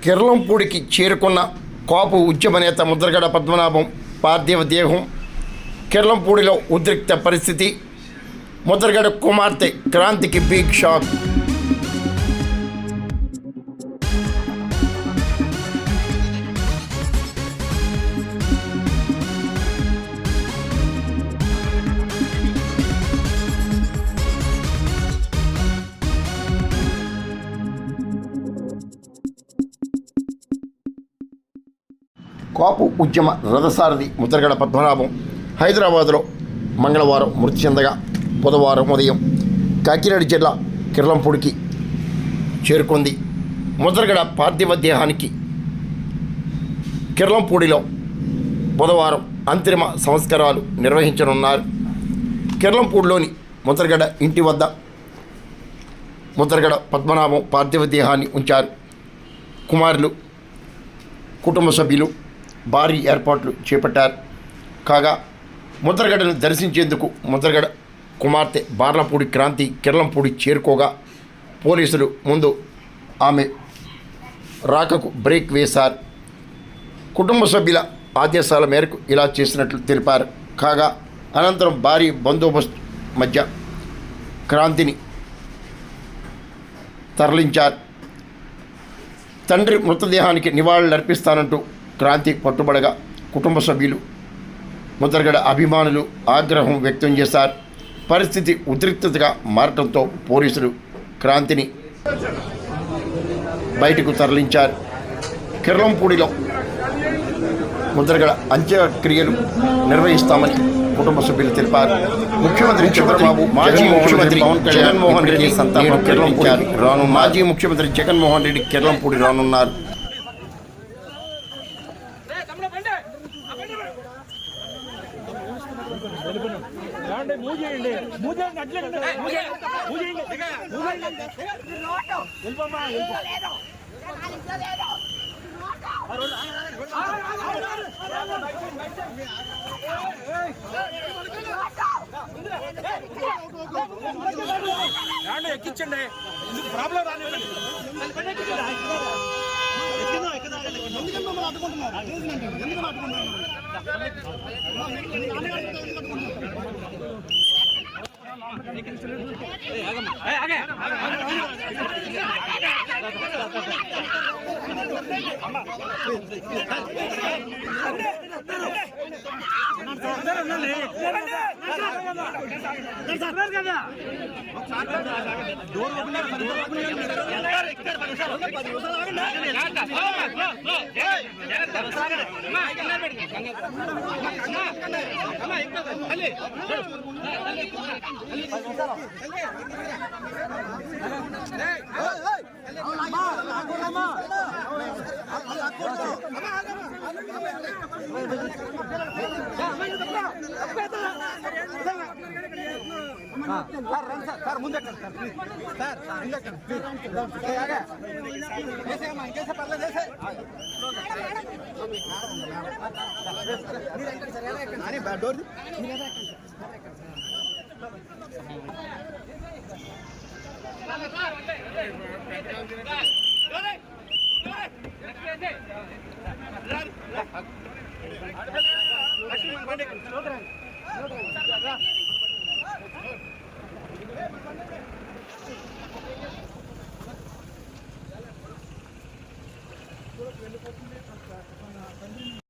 కిర్లంపూడికి చేరుకున్న కాపు ఉద్యమ నేత ముద్రగడ పద్మనాభం పార్థివ దేహం. కిర్లంపూడిలో ఉద్రిక్త పరిస్థితి. ముద్రగడ కుమార్తె క్రాంతికి బిగ్ షాక్. కాపు ఉద్యమ రథసారథి ముద్రగడ పద్మనాభం హైదరాబాదులో మంగళవారం మృతి చెందగా బుధవారం ఉదయం కాకినాడ జిల్లా కిర్లంపూడికి చేరుకుంది. ముద్రగడ పార్థివ దేహానికి కిర్లంపూడిలో బుధవారం అంతిమ సంస్కారాలు నిర్వహించనున్నారు. కిర్లంపూడిలోని ముద్రగడ ఇంటి వద్ద ముద్రగడ పద్మనాభం పార్థివ దేహాన్ని ఉంచారు. కుమారులు, కుటుంబ సభ్యులు భారీ ఏర్పాట్లు చేపట్టారు. కాగా ముద్రగడను దర్శించేందుకు ముద్రగడ కుమార్తె బార్లపూడి క్రాంతి కిర్లంపూడి చేరుకోగా పోలీసులు ముందు ఆమె రాకకు బ్రేక్ వేశారు. కుటుంబ సభ్యుల ఆదేశాల మేరకు ఇలా చేసినట్లు తెలిపారు. కాగా అనంతరం భారీ బందోబస్తు మధ్య క్రాంతిని తరలించారు. తండ్రి మృతదేహానికి నివాళులర్పిస్తానంటూ క్రాంతి పట్టుబడగా కుటుంబ సభ్యులు, ముద్రగడ అభిమానులు ఆగ్రహం వ్యక్తం చేశారు. పరిస్థితి ఉద్రిక్తతగా మారడంతో పోలీసులు క్రాంతిని బయటకు తరలించారు. కిర్లంపూడిలో ముద్రగడ అంత్యక్రియలు నిర్వహిస్తామని కుటుంబ సభ్యులు తెలిపారు. ముఖ్యమంత్రి చంద్రబాబు, మాజీ ముఖ్యమంత్రి జగన్మోహన్ రెడ్డి సంతాపం కిర్లంపూడి మాజీ ముఖ్యమంత్రి జగన్మోహన్ రెడ్డి కిర్లంపూడి రానున్నారు. ఎక్కించండి, ప్రాబ్లం రానివ్వండి. సార్ ముందెక్కండి సార్, ప్లీజ్ సార్, ముందెక్కండి ప్లీజ్. ఇంకేసే పర్లేదు, వేసే డోర్ వెళ్ళిపోతుంది.